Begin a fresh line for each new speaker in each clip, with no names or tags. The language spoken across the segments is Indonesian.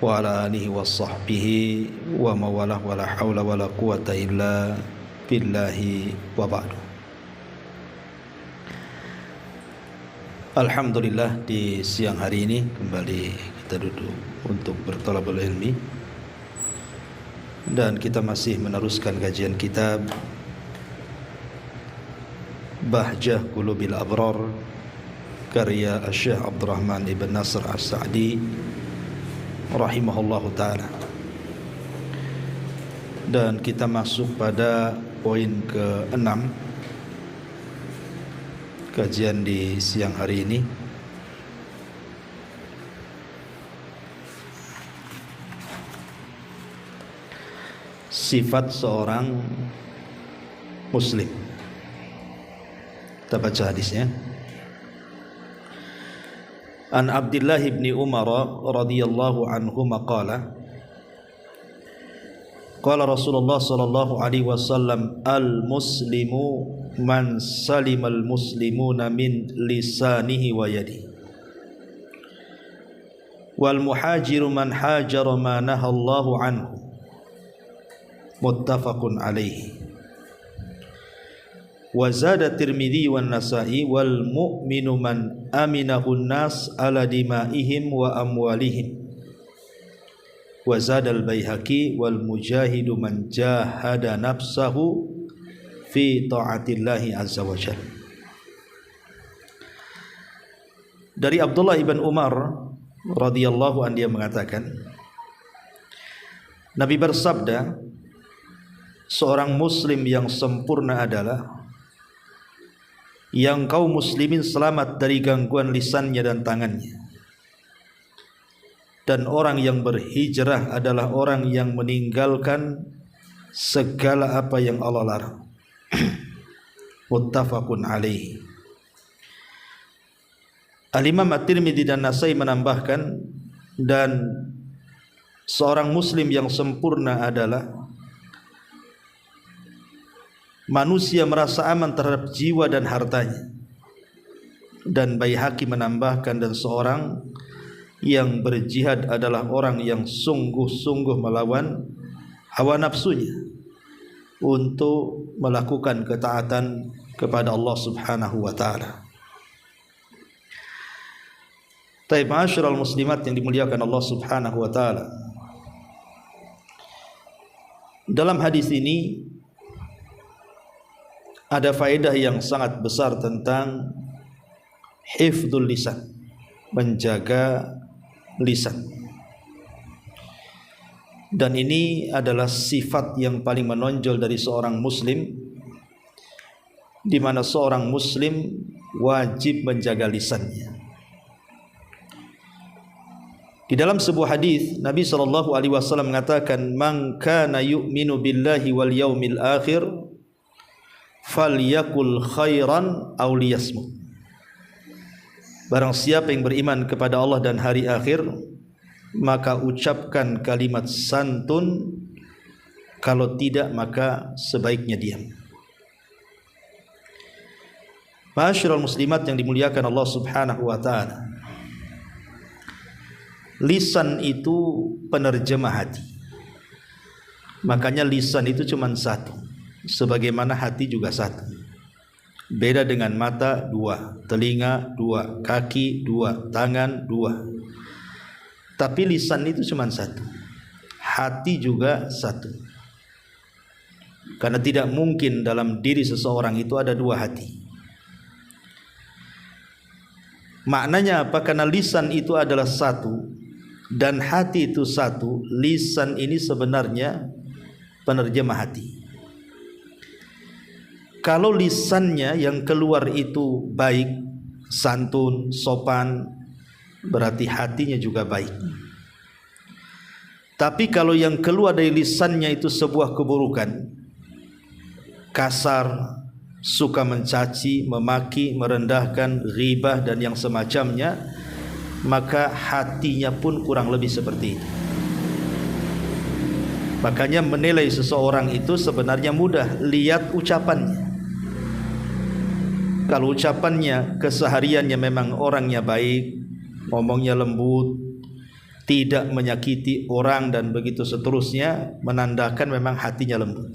wa ala alihi wa sahbihi wa mawalah wa la hawla wa la quwata illa billahi wa ba'du. Alhamdulillah, di siang hari ini kembali kita duduk untuk berthalabul ilmi, dan kita masih meneruskan kajian kitab Bahjah Qulubil Abrar karya Syekh Abdurrahman ibn Nasr As-Sa'di rahimahullahu ta'ala. Dan kita masuk pada poin ke-6 kajian di siang hari ini. Sifat seorang muslim. Kita baca hadisnya. An Abdullah ibn Umar radhiyallahu anhu qala qala Rasulullah sallallahu alaihi wasallam al-muslimu man salimal muslimuna min lisanihi wa yadihi wal muhajiru man hajara ma nahallahu anhu muttafaqun alaihi. Wa zada Tirmidzi wan Nasa'i wal mu'minu man aminahu an-nas ala dimaihim wa amwalihim. Wa zada al-Baihaqi wal mujahidu man jahada nafsahu fi ta'atillahi azza wa jalla. Dari Abdullah ibn Umar radhiyallahu anhu, dia mengatakan, Nabi bersabda, seorang muslim yang sempurna adalah yang kaum muslimin selamat dari gangguan lisannya dan tangannya, dan orang yang berhijrah adalah orang yang meninggalkan segala apa yang Allah larang. Muttafaqun alaihi. Al-Imam At-Tirmidzi dan Nasa'i menambahkan, dan seorang muslim yang sempurna adalah manusia merasa aman terhadap jiwa dan hartanya. Dan Baihaqi menambahkan, dan seorang yang berjihad adalah orang yang sungguh-sungguh melawan hawa nafsunya untuk melakukan ketaatan kepada Allah Subhanahu wa taala. Taib ma'asyiral muslimat yang dimuliakan Allah Subhanahu wa taala. Dalam hadis ini ada faedah yang sangat besar tentang hifdzul lisan, menjaga lisan. Dan ini adalah sifat yang paling menonjol dari seorang muslim, di mana seorang muslim wajib menjaga lisannya. Di dalam sebuah hadis Nabi SAW mengatakan, man kana yu'minu billahi wal yaumil akhir falyakul khairan aw liyasmut. Barang siapa yang beriman kepada Allah dan hari akhir, maka ucapkan kalimat santun, kalau tidak maka sebaiknya diam. Ma'asyiral muslimat yang dimuliakan Allah Subhanahu wa taala. Lisan itu penerjemah hati. Makanya lisan itu cuma satu, sebagaimana hati juga satu. Beda dengan mata dua, telinga dua, kaki dua, tangan dua. Tapi lisan itu cuma satu, hati juga satu. Karena tidak mungkin dalam diri seseorang itu ada dua hati. Maknanya apa? Karena lisan itu adalah satu dan hati itu satu. Lisan ini sebenarnya penerjemah hati. Kalau lisannya yang keluar itu baik, santun, sopan, berarti hatinya juga baik. Tapi kalau yang keluar dari lisannya itu sebuah keburukan, kasar, suka mencaci, memaki, merendahkan, ghibah dan yang semacamnya, maka hatinya pun kurang lebih seperti itu. Makanya menilai seseorang itu sebenarnya mudah, lihat ucapannya. Kalau ucapannya, kesehariannya memang orangnya baik, ngomongnya lembut, tidak menyakiti orang dan begitu seterusnya, menandakan memang hatinya lembut.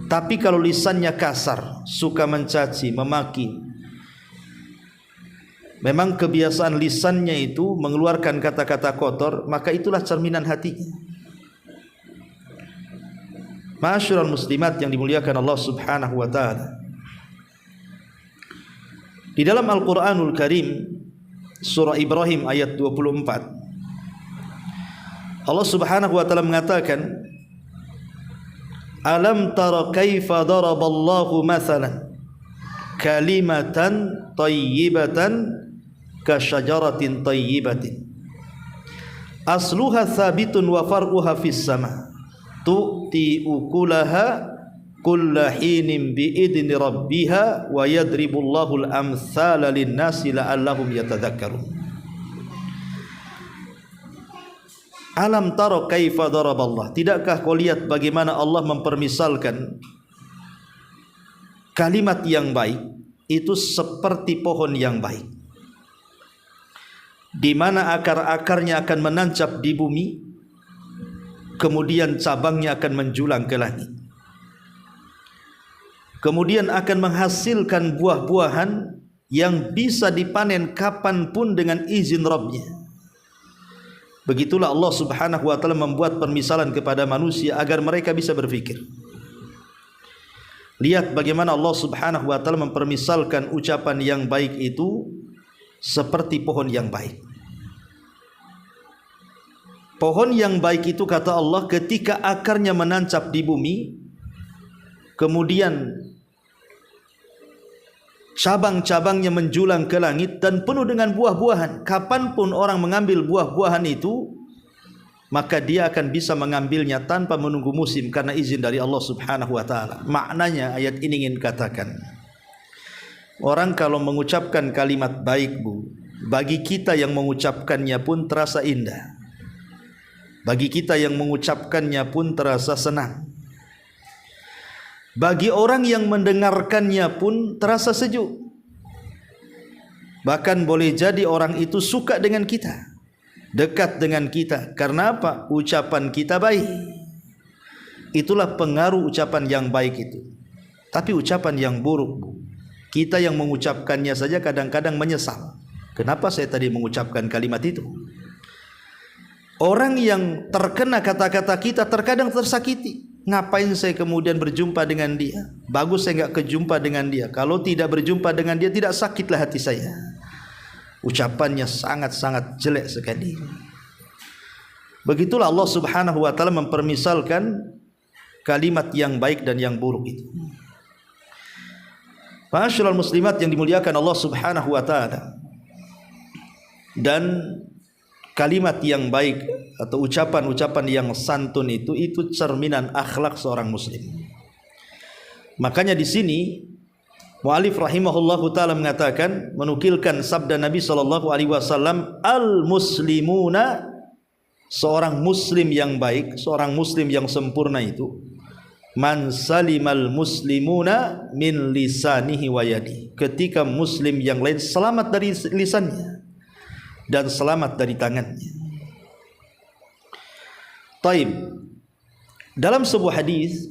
Tapi kalau lisannya kasar, suka mencaci, memaki, memang kebiasaan lisannya itu mengeluarkan kata-kata kotor, maka itulah cerminan hatinya. Ma'asyiral muslimat yang dimuliakan Allah Subhanahu wa taala. Di dalam Al-Qur'anul Karim surah Ibrahim ayat 24, Allah Subhanahu wa taala mengatakan, alam tara kaifa daraballahu mathalan kalimatan thayyibatan kasyajaratin thayyibatin asluha thabitun wa far'uha fis sama tu'ti ukulaha kulla hinin bi'idni rabbiha wa yadribullahu al-amthala lin-nasi la'allahum yatadhakkarun. Alam tara kaifa daraballah, tidakkah kau lihat bagaimana Allah mempermisalkan kalimat yang baik itu seperti pohon yang baik, di mana akar-akarnya akan menancap di bumi, kemudian cabangnya akan menjulang ke langit, kemudian akan menghasilkan buah-buahan yang bisa dipanen kapanpun dengan izin Rabbnya. Begitulah Allah Subhanahu wa taala membuat permisalan kepada manusia agar mereka bisa berfikir. Lihat bagaimana Allah Subhanahu wa taala mempermisalkan ucapan yang baik itu seperti pohon yang baik. Pohon yang baik itu, kata Allah, ketika akarnya menancap di bumi, kemudian cabang-cabangnya menjulang ke langit dan penuh dengan buah-buahan. Kapanpun orang mengambil buah-buahan itu, maka dia akan bisa mengambilnya tanpa menunggu musim karena izin dari Allah Subhanahu wa taala. Maknanya ayat ini ingin katakan, orang kalau mengucapkan kalimat baik, Bu, bagi kita yang mengucapkannya pun terasa indah. Bagi kita yang mengucapkannya pun terasa senang. Bagi orang yang mendengarkannya pun terasa sejuk. Bahkan boleh jadi orang itu suka dengan kita, dekat dengan kita. Karena apa? Ucapan kita baik. Itulah pengaruh ucapan yang baik itu. Tapi ucapan yang buruk, Bu, kita yang mengucapkannya saja kadang-kadang menyesal. Kenapa saya tadi mengucapkan kalimat itu? Orang yang terkena kata-kata kita terkadang tersakiti. Ngapain saya kemudian berjumpa dengan dia? Bagus saya enggak kejumpa dengan dia. Kalau tidak berjumpa dengan dia, tidak sakitlah hati saya. Ucapannya sangat-sangat jelek sekali. Begitulah Allah Subhanahu wa taala mempermisalkan kalimat yang baik dan yang buruk itu. Ma'asyiral muslimat yang dimuliakan Allah Subhanahu wa taala. Dan kalimat yang baik atau ucapan-ucapan yang santun itu cerminan akhlak seorang muslim. Makanya di sini muallif rahimahullahu taala mengatakan, menukilkan sabda Nabi sallallahu alaihi wasallam, al-muslimuna, seorang muslim yang baik, seorang muslim yang sempurna itu, man salimal muslimuna min lisanihi wa yadi, ketika muslim yang lain selamat dari lisannya dan selamat dari tangannya. Taib. Dalam sebuah hadis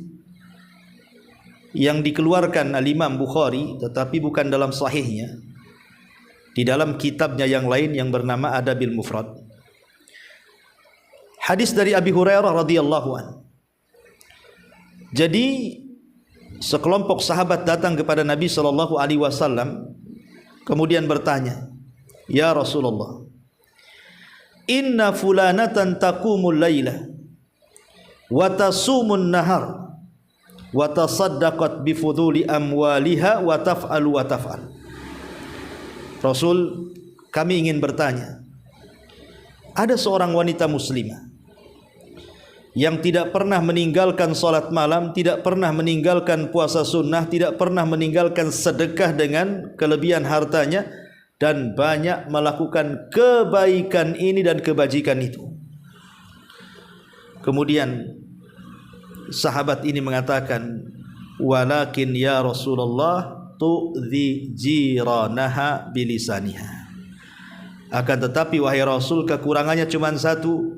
yang dikeluarkan Al-Imam Bukhari, tetapi bukan dalam sahihnya, di dalam kitabnya yang lain yang bernama Adabil Mufrad, hadis dari Abi Hurairah radhiyallahu anhu. Jadi sekelompok sahabat datang kepada Nabi sallallahu alaihi wasallam kemudian bertanya, "Ya Rasulullah, inna fulanatan taqumul laila wa tasumun nahar wa tasaddaqat bi fuduli amwaliha wa taf'alu wa taf'al." Rasul, kami ingin bertanya, ada seorang wanita muslimah yang tidak pernah meninggalkan salat malam, tidak pernah meninggalkan puasa sunnah, tidak pernah meninggalkan sedekah dengan kelebihan hartanya, dan banyak melakukan kebaikan ini dan kebajikan itu. Kemudian sahabat ini mengatakan, walakin ya Rasulullah tu'dhi jiranaha bilisaniha. Akan tetapi wahai Rasul, kekurangannya cuma satu,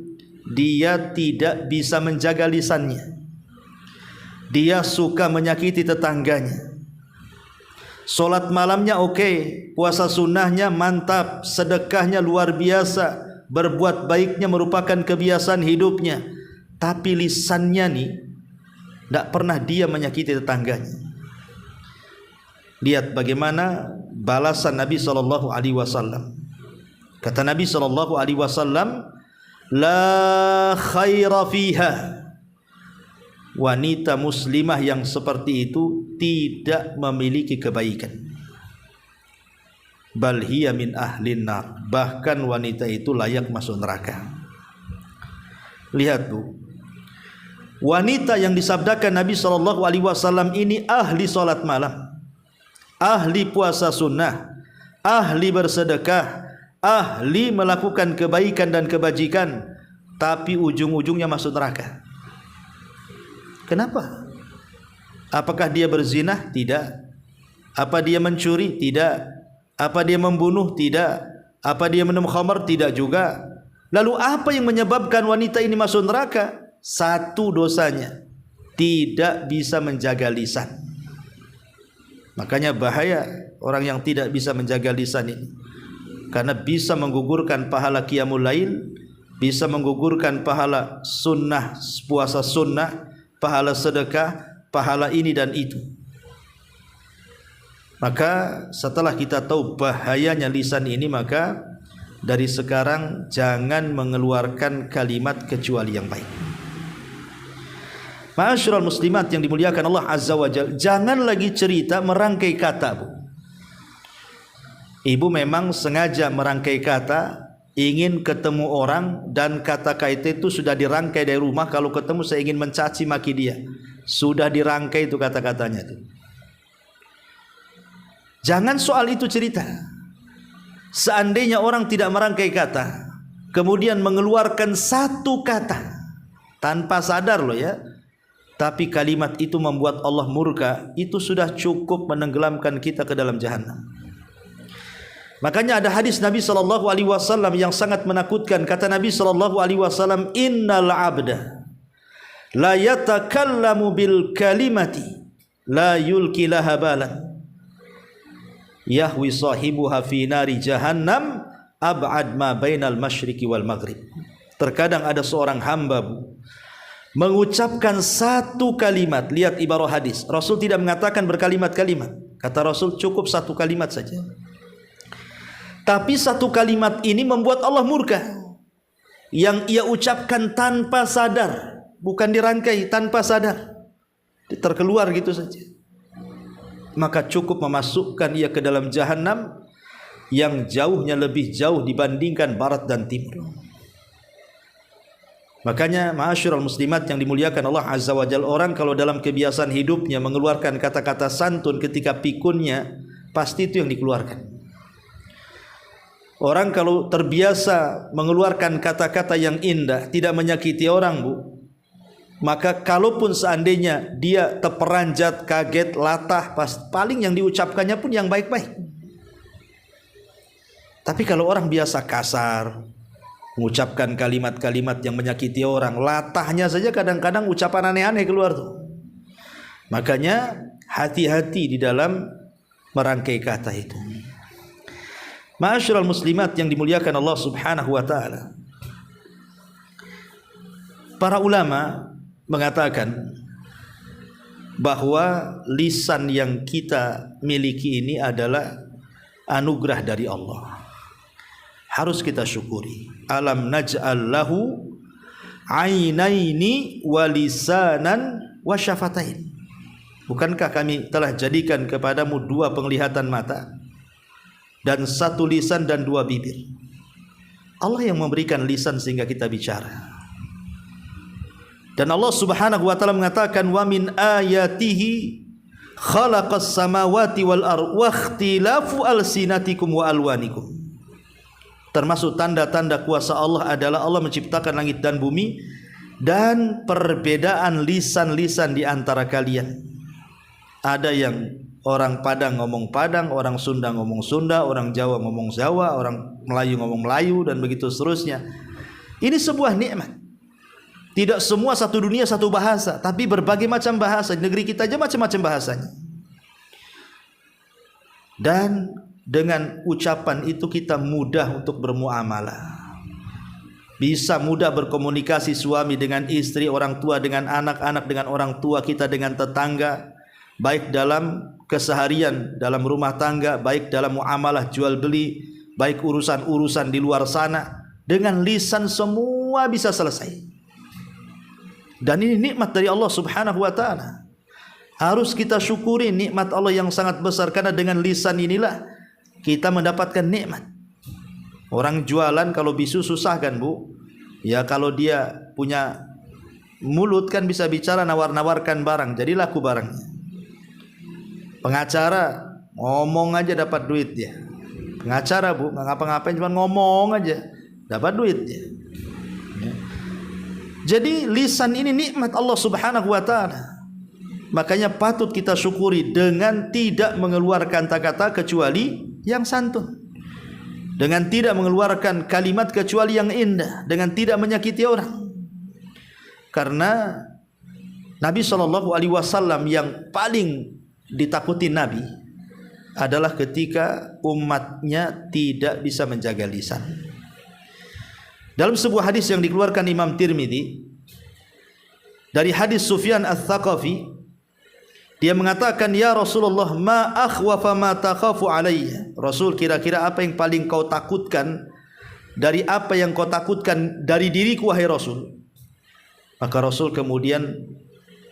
dia tidak bisa menjaga lisannya. Dia suka menyakiti tetangganya. Solat malamnya oke, puasa sunnahnya mantap, sedekahnya luar biasa, berbuat baiknya merupakan kebiasaan hidupnya. Tapi lisannya nih, tidak pernah dia menyakiti tetangganya. Lihat bagaimana balasan Nabi SAW. Kata Nabi SAW, la khaira fiha. Wanita muslimah yang seperti itu tidak memiliki kebaikan. Bal hiya min ahlin nar. Bahkan wanita itu layak masuk neraka. Lihat bu, wanita yang disabdakan Nabi SAW ini ahli salat malam, ahli puasa sunnah, ahli bersedekah, ahli melakukan kebaikan dan kebajikan, tapi ujung-ujungnya masuk neraka. Kenapa? Apakah dia berzina? Tidak. Apa dia mencuri? Tidak. Apa dia membunuh? Tidak. Apa dia minum khamar? Tidak juga. Lalu apa yang menyebabkan wanita ini masuk neraka? Satu dosanya, tidak bisa menjaga lisan. Makanya bahaya orang yang tidak bisa menjaga lisan ini, karena bisa menggugurkan pahala qiyamul lail, bisa menggugurkan pahala sunnah, puasa sunnah, pahala sedekah, pahala ini dan itu. Maka setelah kita tahu bahayanya lisan ini, maka dari sekarang jangan mengeluarkan kalimat kecuali yang baik. Ma'asyiral muslimat yang dimuliakan Allah Azza wa Jalla, jangan lagi cerita merangkai kata, Bu. Ibu memang sengaja merangkai kata, ingin ketemu orang, dan kata-kata itu sudah dirangkai dari rumah. Kalau ketemu saya ingin mencaci maki dia, sudah dirangkai itu kata-katanya itu. Jangan soal itu cerita. Seandainya orang tidak merangkai kata, kemudian mengeluarkan satu kata tanpa sadar loh ya, tapi kalimat itu membuat Allah murka, itu sudah cukup menenggelamkan kita ke dalam jahanam. Makanya ada hadis Nabi SAW yang sangat menakutkan. Kata Nabi SAW, innal abda la yatakallamu bil kalimati la yulki laha balan yahwi sahibuha fi nari jahannam ab'ad ma bainal masyriqi wal maghrib. Terkadang ada seorang hamba, Bu, mengucapkan satu kalimat. Lihat ibarah hadis, Rasul tidak mengatakan berkalimat-kalimat. Kata Rasul cukup satu kalimat saja, tapi satu kalimat ini membuat Allah murka. Yang ia ucapkan tanpa sadar, bukan dirangkai, tanpa sadar, terkeluar gitu saja, maka cukup memasukkan ia ke dalam jahanam yang jauhnya lebih jauh dibandingkan barat dan timur. Makanya ma'asyiral muslimat yang dimuliakan Allah Azza wa Jalla, orang kalau dalam kebiasaan hidupnya mengeluarkan kata-kata santun ketika pikunnya, pasti itu yang dikeluarkan. Orang kalau terbiasa mengeluarkan kata-kata yang indah, tidak menyakiti orang, Bu, maka kalaupun seandainya dia terperanjat, kaget, latah, paling yang diucapkannya pun yang baik-baik. Tapi kalau orang biasa kasar, mengucapkan kalimat-kalimat yang menyakiti orang, latahnya saja kadang-kadang ucapan aneh-aneh keluar tuh. Makanya hati-hati di dalam merangkai kata itu. Ma'asyiral muslimat yang dimuliakan Allah Subhanahu wa taala. Para ulama mengatakan bahwa lisan yang kita miliki ini adalah anugerah dari Allah. Harus kita syukuri. Alam naj'al lahu ainaini wa lisanan wa syafatain. Bukankah kami telah jadikan kepadamu dua penglihatan mata dan satu lisan dan dua bibir? Allah yang memberikan lisan sehingga kita bicara. Dan Allah Subhanahu wa taala mengatakan, wa min ayatihi khalaqas samawati wal ardh wa ikhtilafu alsinatikum wa alwanikum. Termasuk tanda-tanda kuasa Allah adalah Allah menciptakan langit dan bumi dan perbedaan lisan-lisan di antara kalian. Ada yang Orang Padang ngomong Padang, orang Sunda ngomong Sunda, orang Jawa ngomong Jawa, orang Melayu ngomong Melayu, dan begitu seterusnya. Ini sebuah nikmat. Tidak semua satu dunia satu bahasa, tapi berbagai macam bahasa. Di negeri kita aja macam-macam bahasanya. Dan dengan ucapan itu kita mudah untuk bermuamalah. Bisa mudah berkomunikasi suami dengan istri, orang tua dengan anak, anak dengan orang tua, kita dengan tetangga, baik dalam keseharian, dalam rumah tangga, baik dalam muamalah jual beli, baik urusan-urusan di luar sana. Dengan lisan semua bisa selesai. Dan ini nikmat dari Allah Subhanahu wa ta'ala. Harus kita syukuri nikmat Allah yang sangat besar, karena dengan lisan inilah kita mendapatkan nikmat. Orang jualan kalau bisu susah kan, Bu? Ya, kalau dia punya mulut kan bisa bicara, nawar-nawarkan barang, jadi laku barangnya. Pengacara ngomong aja dapat duit dia. Pengacara, Bu, nggak ngapa-ngapain, cuma ngomong aja dapat duit dia. Ya. Jadi lisan ini nikmat Allah Subhanahu wa ta'ala. Makanya patut kita syukuri dengan tidak mengeluarkan kata-kata kecuali yang santun, dengan tidak mengeluarkan kalimat kecuali yang indah, dengan tidak menyakiti orang. Karena Nabi SAW yang paling ditakuti Nabi adalah ketika umatnya tidak bisa menjaga lisan. Dalam sebuah hadis yang dikeluarkan Imam Tirmidzi dari hadis Sufyan Ats-Tsaqafi, dia mengatakan, "Ya Rasulullah, ma akhwafa ma takhafu alayya." Rasul, kira-kira apa yang paling kau takutkan dari apa yang kau takutkan dari diriku, wahai Rasul? Maka Rasul kemudian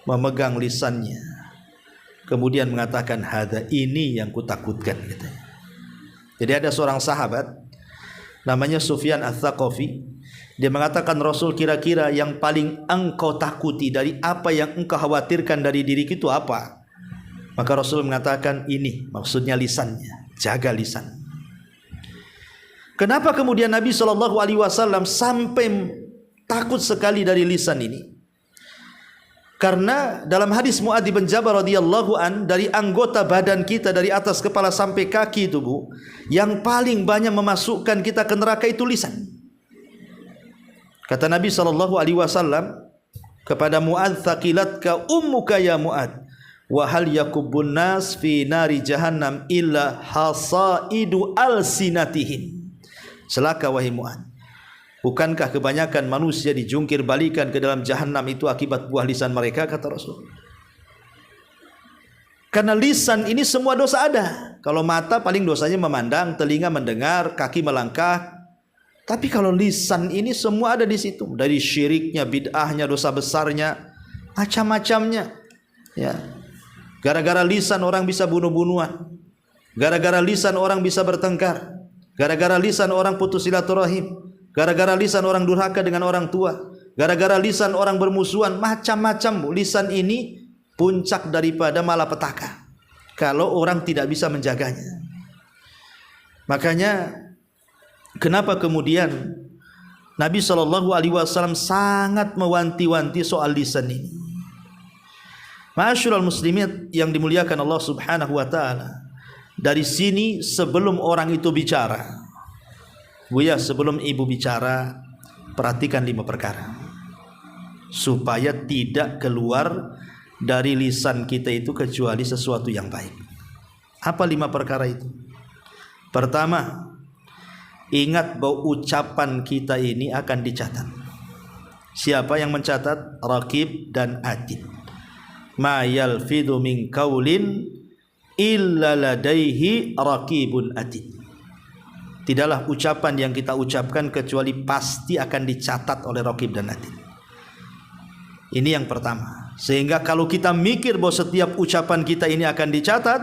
memegang lisannya, kemudian mengatakan, "Hada, ini yang kutakutkan," katanya. Jadi ada seorang sahabat namanya Sufyan Ats-Tsaqafi. Dia mengatakan, "Rasul, kira-kira yang paling engkau takuti dari apa yang engkau khawatirkan dari diriku itu apa?" Maka Rasul mengatakan, "Ini," maksudnya lisannya, jaga lisan. Kenapa kemudian Nabi SAW sampai takut sekali dari lisan ini? Karena dalam hadis Mu'adz bin Jabal radhiyallahu an, dari anggota badan kita dari atas kepala sampai kaki itu, Bu, yang paling banyak memasukkan kita ke neraka itu lisan. Kata Nabi SAW kepada Mu'adz, "Thaqilatka ummuka ya Mu'adz, wa hal yakubbun nas fi nari jahannam illa hasaidu alsinatihim." Celaka wahai Mu'adz, bukankah kebanyakan manusia dijungkir balikan ke dalam jahanam itu akibat buah lisan mereka, kata Rasul. Karena lisan ini semua dosa ada. Kalau mata paling dosanya memandang, telinga mendengar, kaki melangkah. Tapi kalau lisan ini semua ada di situ, dari syiriknya, bid'ahnya, dosa besarnya, macam-macamnya. Ya. Gara-gara lisan orang bisa bunuh-bunuhan. Gara-gara lisan orang bisa bertengkar. Gara-gara lisan orang putus silaturahim. Gara-gara lisan orang durhaka dengan orang tua. Gara-gara lisan orang bermusuhan, macam-macam. Lisan ini puncak daripada malapetaka kalau orang tidak bisa menjaganya. Makanya kenapa kemudian Nabi SAW sangat mewanti-wanti soal lisan ini. Ma'asyiral muslimin yang dimuliakan Allah Subhanahu wa ta'ala, dari sini sebelum orang itu bicara, Buya, sebelum ibu bicara, perhatikan 5 perkara supaya tidak keluar dari lisan kita itu kecuali sesuatu yang baik. Apa 5 perkara itu? Pertama, ingat bahwa ucapan kita ini akan dicatat. Siapa yang mencatat? Raqib dan Atid. Ma yalfidhu min qaulin illa ladaihi raqibun atid. Tidaklah ucapan yang kita ucapkan kecuali pasti akan dicatat oleh Raqib dan Atid. Ini yang pertama. Sehingga kalau kita mikir bahwa setiap ucapan kita ini akan dicatat,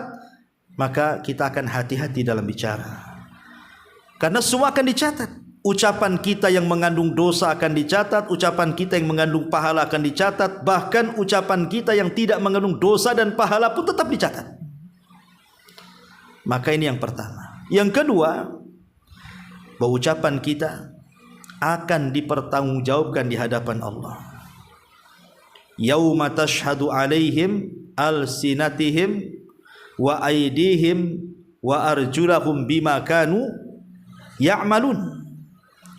maka kita akan hati-hati dalam bicara. Karena semua akan dicatat. Ucapan kita yang mengandung dosa akan dicatat, ucapan kita yang mengandung pahala akan dicatat, bahkan ucapan kita yang tidak mengandung dosa dan pahala pun tetap dicatat. Maka ini yang pertama. Yang kedua, bahwa ucapan kita akan dipertanggungjawabkan di hadapan Allah. Yauma tashhadu alaihim alsinatihim wa aydihim wa arjulahum bima kanu ya'malun.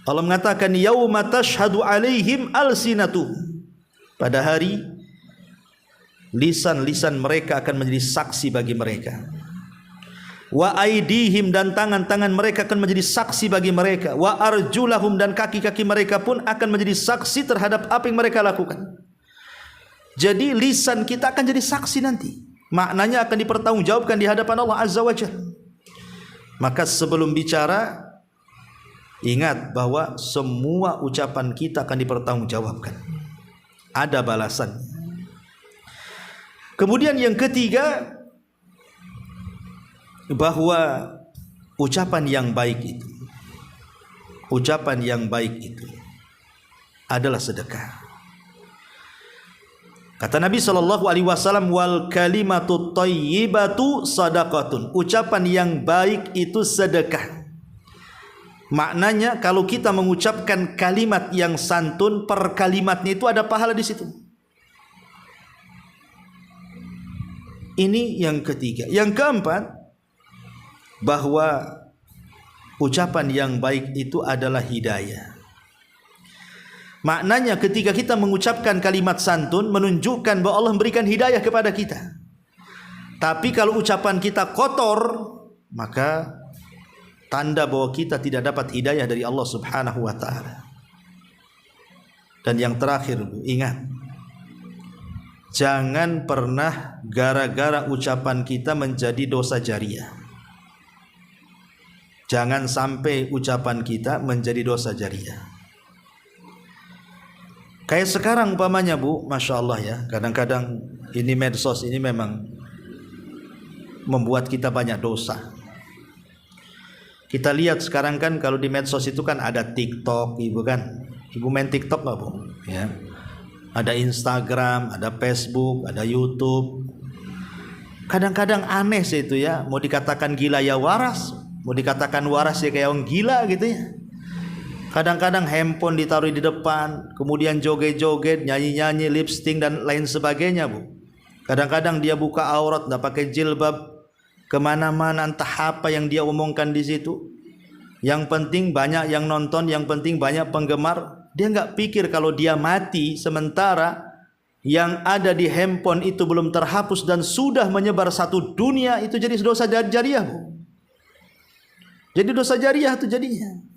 Allah mengatakan yauma tashhadu alaihim alsinatuhum, pada hari lisan-lisan mereka akan menjadi saksi bagi mereka. Wa aydihim, dan tangan-tangan mereka akan menjadi saksi bagi mereka. Wa arjulahum, dan kaki-kaki mereka pun akan menjadi saksi terhadap apa yang mereka lakukan. Jadi lisan kita akan jadi saksi nanti. Maknanya akan dipertanggungjawabkan di hadapan Allah Azza wa Jalla. Maka sebelum bicara, ingat bahwa semua ucapan kita akan dipertanggungjawabkan. Ada balasan. Kemudian yang ketiga, bahwa ucapan yang baik itu adalah sedekah. Kata Nabi SAW, wal kalimatu thayyibatu sadaqatun. Ucapan yang baik itu sedekah. Maknanya kalau kita mengucapkan kalimat yang santun, per kalimatnya itu ada pahala di situ. Ini yang ketiga. Yang keempat, bahwa ucapan yang baik itu adalah hidayah. Maknanya ketika kita mengucapkan kalimat santun, menunjukkan bahwa Allah memberikan hidayah kepada kita. Tapi kalau ucapan kita kotor, maka tanda bahwa kita tidak dapat hidayah dari Allah Subhanahu wa ta'ala. Dan yang terakhir, ingat, jangan pernah gara-gara ucapan kita menjadi dosa jariah. Jangan sampai ucapan kita menjadi dosa jariah. Kayak sekarang umpamanya Bu, Masya Allah ya, kadang-kadang ini medsos ini memang membuat kita banyak dosa. Kita lihat sekarang kan kalau di medsos itu kan ada TikTok, Ibu kan. Ibu main TikTok nggak Bu? Ya. Ada Instagram, ada Facebook, ada YouTube. Kadang-kadang aneh sih itu ya, mau dikatakan gila ya waras, mau dikatakan waras ya kayak orang gila gitu ya. Kadang-kadang handphone ditaruh di depan, kemudian joget-joget, nyanyi-nyanyi, lipstick dan lain sebagainya Bu. Kadang-kadang dia buka aurat, nggak pakai jilbab, kemana-mana entah apa yang dia omongkan di situ. Yang penting banyak yang nonton, yang penting banyak penggemar. Dia nggak pikir kalau dia mati sementara yang ada di handphone itu belum terhapus dan sudah menyebar satu dunia, itu jadi dosa jariah Bu. Jadi dosa jariah itu jadinya.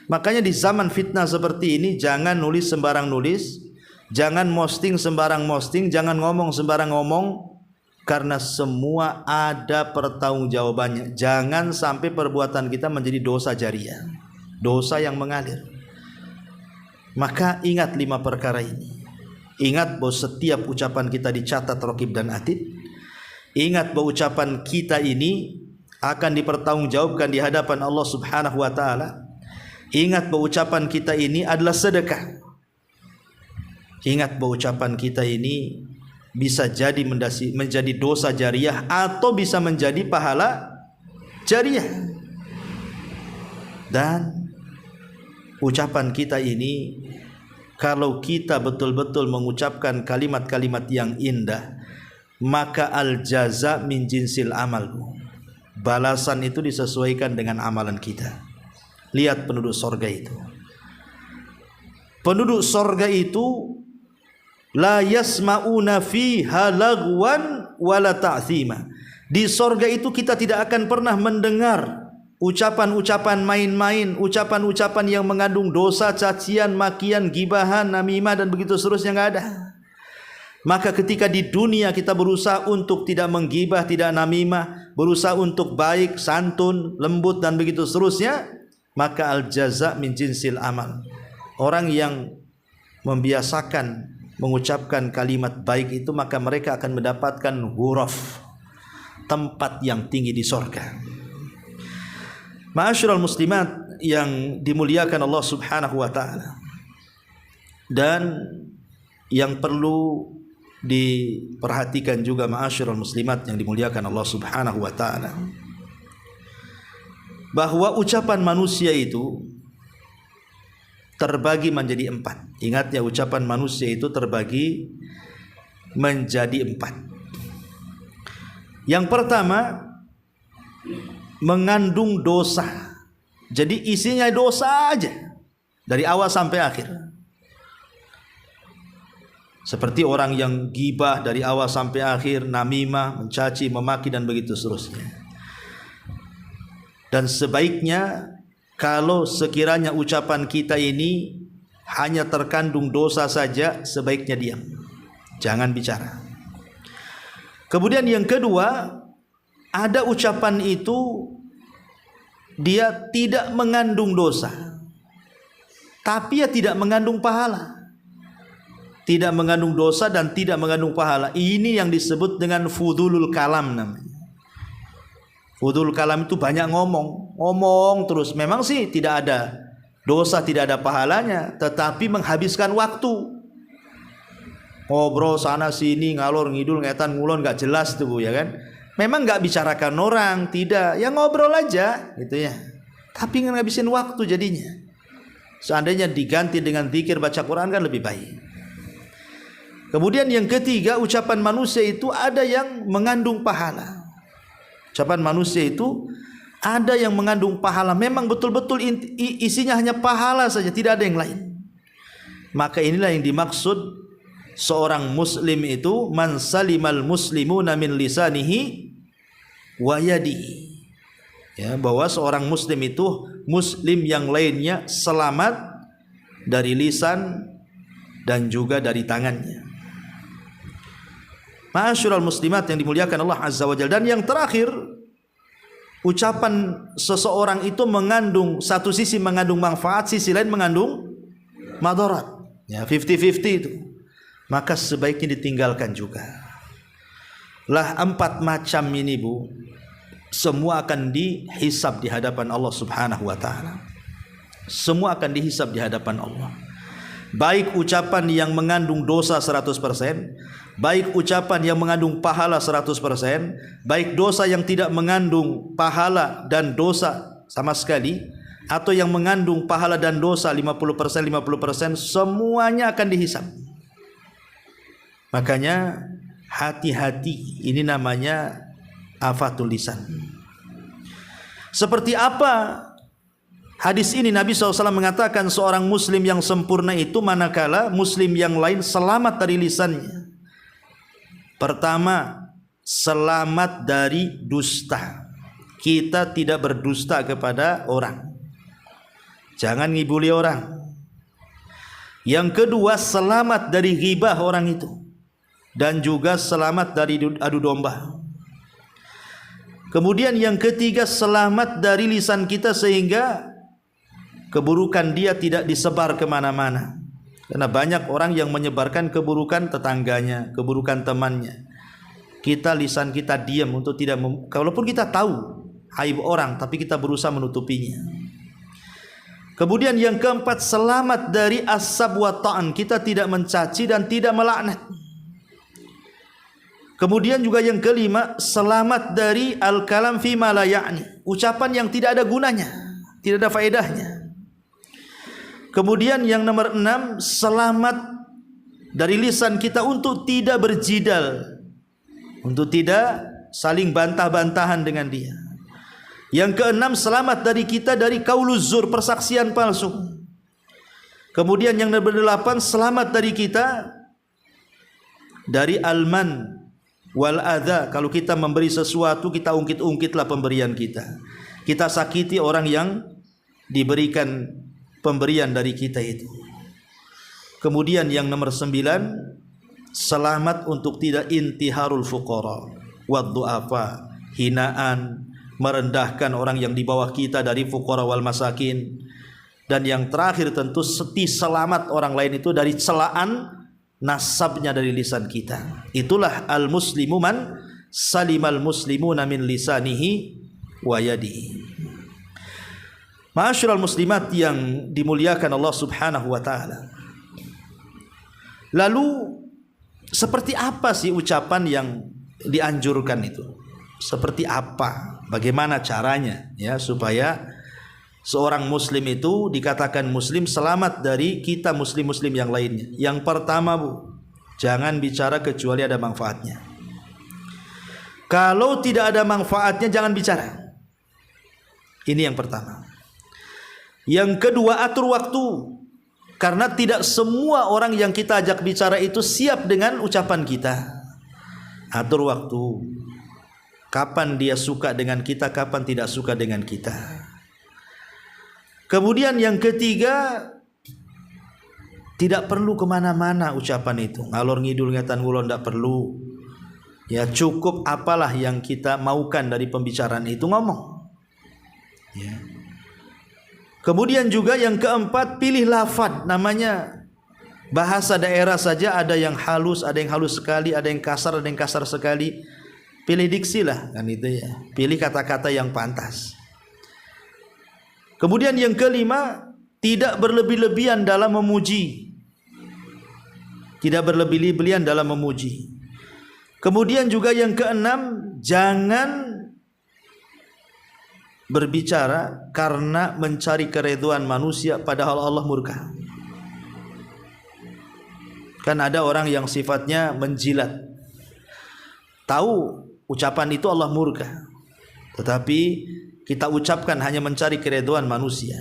Makanya di zaman fitnah seperti ini, jangan nulis sembarang nulis, jangan posting sembarang posting, jangan ngomong sembarang ngomong, karena semua ada pertanggungjawabannya. Jangan sampai perbuatan kita menjadi dosa jariah, dosa yang mengalir. Maka ingat 5 perkara ini. Ingat bahwa setiap ucapan kita dicatat raqib dan atid. Ingat bahwa ucapan kita ini akan dipertanggungjawabkan di hadapan Allah Subhanahu wa ta'ala. Ingat bahwa ucapan kita ini adalah sedekah. Ingat bahwa ucapan kita ini bisa jadi menjadi dosa jariah atau bisa menjadi pahala jariah. Dan ucapan kita ini, kalau kita betul-betul mengucapkan kalimat-kalimat yang indah, maka al-jaza min jinsil amal. Balasan itu disesuaikan dengan amalan kita. Lihat penduduk sorga itu. Penduduk sorga itu la yasma'una fiha lagwan wala ta'thima. Di sorga itu kita tidak akan pernah mendengar ucapan-ucapan main-main, ucapan-ucapan yang mengandung dosa, cacian, makian, gibahan, namimah dan begitu seterusnya, nggak ada. Maka ketika di dunia kita berusaha untuk tidak menggibah, tidak namimah, berusaha untuk baik, santun, lembut dan begitu seterusnya, maka al-jaza min jinsil amal. Orang yang membiasakan mengucapkan kalimat baik itu, maka mereka akan mendapatkan ghuraf, tempat yang tinggi di sorga. Ma'asyiral muslimat yang dimuliakan Allah Subhanahu wa ta'ala. Dan yang perlu diperhatikan juga ma'asyiral muslimat yang dimuliakan Allah Subhanahu wa ta'ala, bahwa ucapan manusia itu terbagi menjadi 4. Ingat ya, ucapan manusia itu terbagi menjadi 4. Yang pertama, mengandung dosa. Jadi isinya dosa aja dari awal sampai akhir. Seperti orang yang gibah dari awal sampai akhir, namimah, mencaci, memaki dan begitu seterusnya. Dan sebaiknya kalau sekiranya ucapan kita ini hanya terkandung dosa saja, sebaiknya diam. Jangan bicara. Kemudian yang kedua, ada ucapan itu dia tidak mengandung dosa, tapi tidak mengandung pahala. Tidak mengandung dosa dan tidak mengandung pahala. Ini yang disebut dengan fudulul kalam namanya. Fudulul kalam itu banyak ngomong terus. Memang sih tidak ada dosa, tidak ada pahalanya, tetapi menghabiskan waktu. Ngobrol sana sini, ngalor ngidul, ngetan ngulon, nggak jelas tuh, ya kan? Memang nggak bicarakan orang, tidak, ya ngobrol aja, gitu ya. Tapi ngabisin waktu jadinya. Seandainya diganti dengan zikir baca Quran kan lebih baik. Kemudian yang ketiga, ucapan manusia itu ada yang mengandung pahala. Ucapan manusia itu ada yang mengandung pahala. Memang betul-betul isinya hanya pahala saja, tidak ada yang lain. Maka inilah yang dimaksud seorang muslim itu, man salimal muslimuna min lisanihi wa yadihi. Ya, bahwa seorang muslim itu muslim yang lainnya selamat dari lisan dan juga dari tangannya. Ma'asyiral muslimat yang dimuliakan Allah Azza wa Jalla. Dan yang terakhir, ucapan seseorang itu mengandung, satu sisi mengandung manfaat, sisi lain mengandung madarat. Ya, 50-50 itu. Maka sebaiknya ditinggalkan juga. Lah 4 macam ini, Bu, semua akan dihisab di hadapan Allah Subhanahu wa taala. Semua akan dihisab di hadapan Allah. Baik ucapan yang mengandung dosa 100%, baik ucapan yang mengandung pahala 100%, baik dosa yang tidak mengandung pahala dan dosa sama sekali, atau yang mengandung pahala dan dosa 50%, semuanya akan dihisab. Makanya hati-hati, ini namanya afatul lisan. Seperti apa hadis ini? Nabi SAW mengatakan seorang muslim yang sempurna itu manakala muslim yang lain selamat dari lisannya. Pertama, selamat dari dusta. Kita tidak berdusta kepada orang. Jangan ngibuli orang. Yang kedua, selamat dari ghibah orang itu. Dan juga selamat dari adu domba. Kemudian yang ketiga, selamat dari lisan kita sehingga keburukan dia tidak disebar kemana-mana. Karena banyak orang yang menyebarkan keburukan tetangganya, keburukan temannya. Kita, lisan kita diam untuk tidak kalaupun kita tahu aib orang, tapi kita berusaha menutupinya. Kemudian yang keempat, selamat dari asab wa ta'an. Kita tidak mencaci dan tidak melaknat. Kemudian juga yang kelima, selamat dari al-kalam fi ma la ya'ni. Ucapan yang tidak ada gunanya, tidak ada faedahnya. Kemudian yang nomor 6, selamat dari lisan kita untuk tidak berjidal, untuk tidak saling bantah-bantahan dengan dia. Yang keenam, selamat dari kita dari qauluz zur, persaksian palsu. Kemudian yang nomor 8, selamat dari kita dari alman wal adha. Kalau kita memberi sesuatu, kita ungkit-ungkitlah pemberian kita. Kita sakiti orang yang diberikan pemberian dari kita itu. Kemudian yang nomor 9, selamat untuk tidak intiharul fuqara wad du'afa, hinaan, merendahkan orang yang di bawah kita dari fuqara wal masakin. Dan yang terakhir tentu selamat orang lain itu dari celaan nasabnya dari lisan kita. Itulah al-muslimu man salimal muslimuna min lisanihi wa yadihi. Ma'asyiral muslimat yang dimuliakan Allah Subhanahu wa taala. Lalu seperti apa sih ucapan yang dianjurkan itu? Seperti apa? Bagaimana caranya ya supaya seorang muslim itu dikatakan muslim selamat dari kita muslim-muslim yang lainnya? Yang pertama, Bu, jangan bicara kecuali ada manfaatnya. Kalau tidak ada manfaatnya jangan bicara. Ini yang pertama. Yang kedua, atur waktu. Karena tidak semua orang yang kita ajak bicara itu siap dengan ucapan kita. Atur waktu. Kapan dia suka dengan kita, kapan tidak suka dengan kita. Kemudian yang ketiga, tidak perlu kemana-mana ucapan itu. Ngalor ngidul ngetan ngulon tidak perlu. Ya cukup apalah yang kita maukan dari pembicaraan itu ngomong. Ya. Kemudian juga yang keempat, pilih lafaz. Namanya bahasa daerah saja, ada yang halus sekali, ada yang kasar sekali. Pilih diksi lah kan itu ya. Pilih kata-kata yang pantas. Kemudian yang kelima, tidak berlebih-lebihan dalam memuji. Tidak berlebih-lebihan dalam memuji. Kemudian juga yang keenam, jangan berbicara karena mencari keridhaan manusia padahal Allah murka. Kan ada orang yang sifatnya menjilat. Tahu ucapan itu Allah murka, tetapi kita ucapkan hanya mencari keridhaan manusia.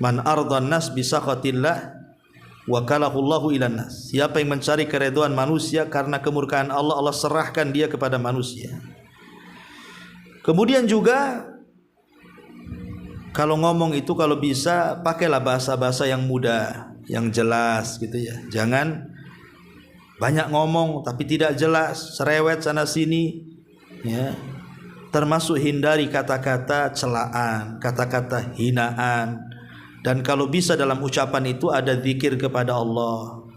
Man ardhan nas bi sakhatillah wakalahullahu ilan nas. Siapa yang mencari keridhaan manusia karena kemurkaan Allah, Allah serahkan dia kepada manusia. Kemudian juga kalau ngomong itu kalau bisa pakailah bahasa-bahasa yang mudah, yang jelas gitu ya. Jangan banyak ngomong tapi tidak jelas, cerewet sana sini ya. Termasuk hindari kata-kata celaan, kata-kata hinaan. Dan kalau bisa dalam ucapan itu ada zikir kepada Allah,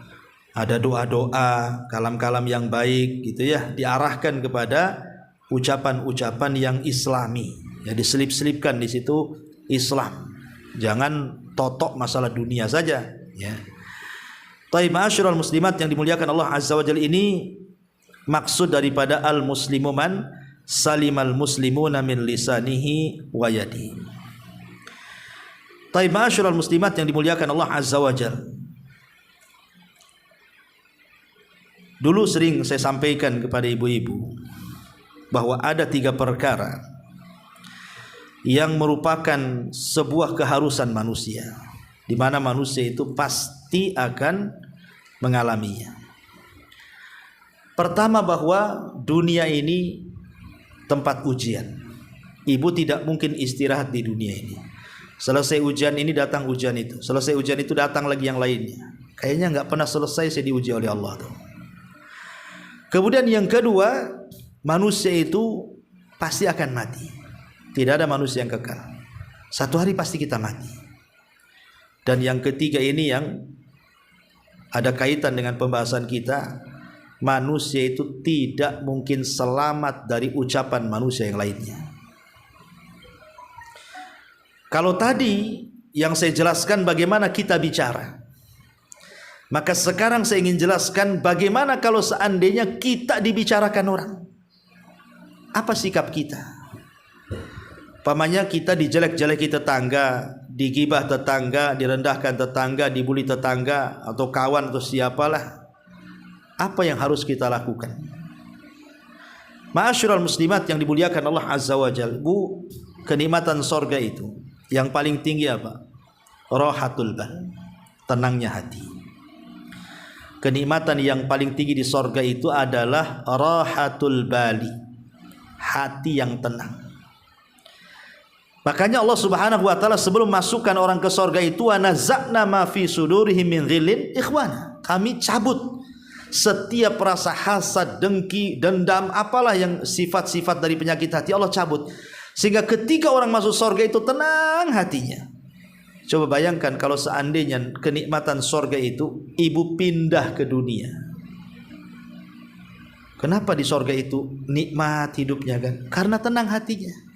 ada doa-doa, kalam-kalam yang baik gitu ya, diarahkan kepada ucapan-ucapan yang islami. Ya diselip-selipkan di situ Islam. Jangan totok masalah dunia saja ya. Taib ma'asyiral muslimat yang dimuliakan Allah Azza wa Jalla, ini maksud daripada al-muslimu man salimal muslimuna min lisanihi wa yadihi. Taib ma'asyiral muslimat yang dimuliakan Allah Azza wa Jalla. Dulu sering saya sampaikan kepada ibu-ibu bahwa ada 3 perkara yang merupakan sebuah keharusan manusia, di mana manusia itu pasti akan mengalaminya. Pertama, bahwa dunia ini tempat ujian. Ibu tidak mungkin istirahat di dunia ini. Selesai ujian ini datang ujian itu, selesai ujian itu datang lagi yang lainnya. Kayaknya nggak pernah selesai saya diuji oleh Allah tuh. Kemudian yang kedua, manusia itu pasti akan mati. Tidak ada manusia yang kekal. Satu hari pasti kita mati. Dan yang ketiga ini yang ada kaitan dengan pembahasan kita, manusia itu tidak mungkin selamat dari ucapan manusia yang lainnya. Kalau tadi yang saya jelaskan bagaimana kita bicara, maka sekarang saya ingin jelaskan bagaimana kalau seandainya kita dibicarakan orang. Apa sikap kita? Pamannya kita dijelek-jeleki tetangga, digibah tetangga, direndahkan tetangga, dibuli tetangga atau kawan atau siapalah. Apa yang harus kita lakukan? Ma'asyiral muslimat yang dimuliakan Allah Azza wa Jalla, Bu, kenikmatan sorga itu yang paling tinggi apa? Rahatul bal, tenangnya hati. Kenikmatan yang paling tinggi di sorga itu adalah rahatul bali, hati yang tenang. Makanya Allah Subhanahu wa taala sebelum masukkan orang ke sorga itu, wa nazakna ma fi sudurihim min ghillin ikhwana. Kami cabut setiap rasa hasad, dengki, dendam, apalah yang sifat-sifat dari penyakit hati, Allah cabut. Sehingga ketika orang masuk sorga itu tenang hatinya. Coba bayangkan kalau seandainya kenikmatan sorga itu ibu pindah ke dunia. Kenapa di sorga itu nikmat hidupnya kan? Karena tenang hatinya.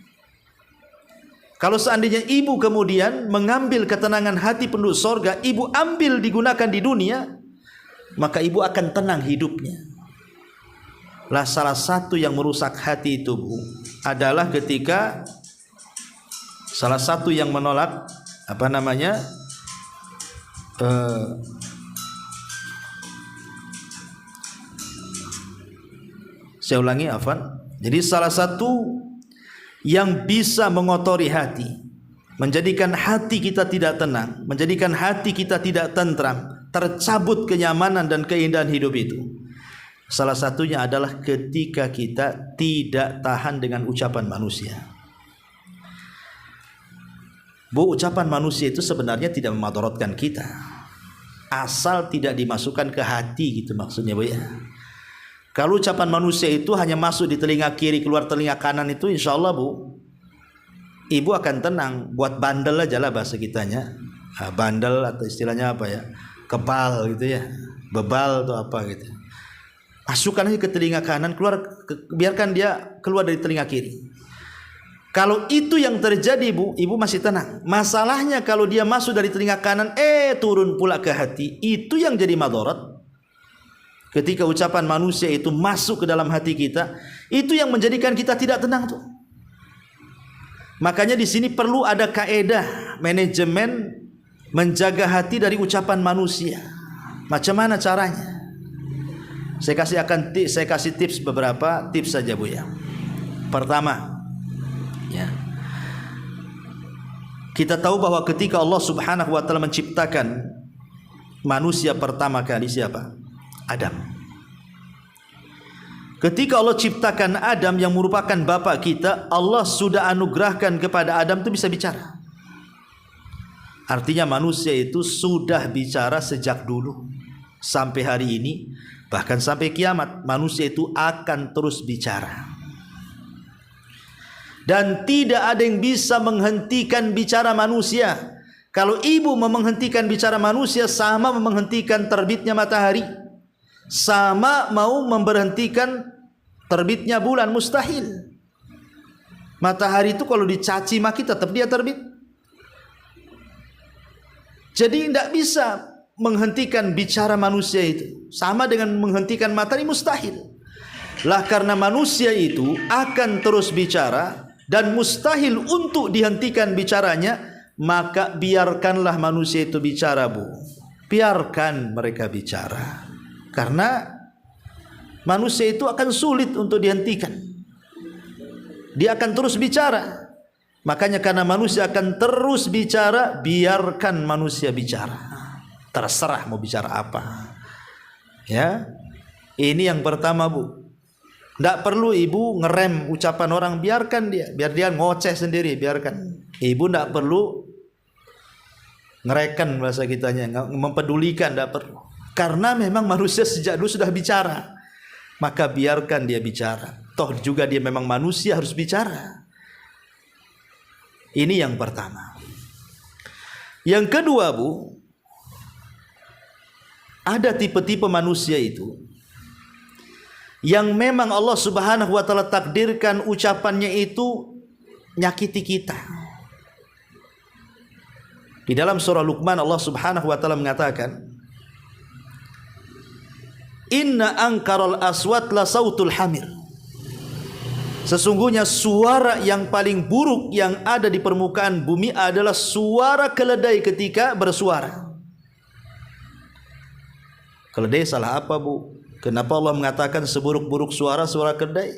Kalau seandainya ibu kemudian mengambil ketenangan hati penduduk sorga, ibu ambil digunakan di dunia, maka ibu akan tenang hidupnya. Lah salah satu yang merusak hati itu, Bu, adalah ketika salah satu yang menolak Saya ulangi, afwan. Jadi salah satu yang bisa mengotori hati, menjadikan hati kita tidak tenang, menjadikan hati kita tidak tentram, tercabut kenyamanan dan keindahan hidup itu, salah satunya adalah ketika kita tidak tahan dengan ucapan manusia. Bu, ucapan manusia itu sebenarnya tidak memudaratkan kita, asal tidak dimasukkan ke hati, gitu maksudnya, Bu ya. Kalau ucapan manusia itu hanya masuk di telinga kiri, keluar telinga kanan, itu insya Allah, Bu, ibu akan tenang. Buat bandel aja lah bahasa kitanya, bandel atau istilahnya apa ya, kebal gitu ya, bebal atau apa gitu. Masukkan aja ke telinga kanan, keluar, biarkan dia keluar dari telinga kiri. Kalau itu yang terjadi, Bu, ibu masih tenang. Masalahnya kalau dia masuk dari telinga kanan, turun pula ke hati, itu yang jadi madarat. Ketika ucapan manusia itu masuk ke dalam hati kita, itu yang menjadikan kita tidak tenang tuh. Makanya di sini perlu ada kaedah manajemen menjaga hati dari ucapan manusia. Macam mana caranya? Saya kasih tips, beberapa tips saja, Bu ya. Pertama, ya, kita tahu bahwa ketika Allah Subhanahu wa taala menciptakan manusia pertama kali, siapa? Adam. Ketika Allah ciptakan Adam yang merupakan bapak kita, Allah sudah anugerahkan kepada Adam itu bisa bicara. Artinya manusia itu sudah bicara sejak dulu sampai hari ini, bahkan sampai kiamat manusia itu akan terus bicara. Dan tidak ada yang bisa menghentikan bicara manusia. Kalau ibu menghentikan bicara manusia, sama menghentikan terbitnya matahari, sama mau memberhentikan terbitnya bulan, mustahil. Matahari itu kalau dicaci maki tetap dia terbit. Jadi tidak bisa menghentikan bicara manusia itu. Sama dengan menghentikan matahari, mustahil. Lah karena manusia itu akan terus bicara dan mustahil untuk dihentikan bicaranya, maka biarkanlah manusia itu bicara, Bu. Biarkan mereka bicara. Karena manusia itu akan sulit untuk dihentikan. Dia akan terus bicara. Makanya karena manusia akan terus bicara, biarkan manusia bicara. Terserah mau bicara apa. Ya. Ini yang pertama, Bu. Tidak perlu ibu ngerem ucapan orang, biarkan dia, biar dia ngoceh sendiri, biarkan. Ibu tidak perlu ngereken bahasa kitanya, mempedulikan, tidak perlu. Karena memang manusia sejak dulu sudah bicara, maka biarkan dia bicara. Toh juga dia memang manusia, harus bicara. Ini yang pertama. Yang kedua, Bu, ada tipe-tipe manusia itu yang memang Allah Subhanahu wa taala takdirkan ucapannya itu nyakiti kita. Di dalam surah Luqman Allah Subhanahu wa taala mengatakan, Inna angkaral aswat la sautul hamir. Sesungguhnya suara yang paling buruk yang ada di permukaan bumi adalah suara keledai ketika bersuara. Keledai salah apa, Bu? Kenapa Allah mengatakan seburuk-buruk suara keledai?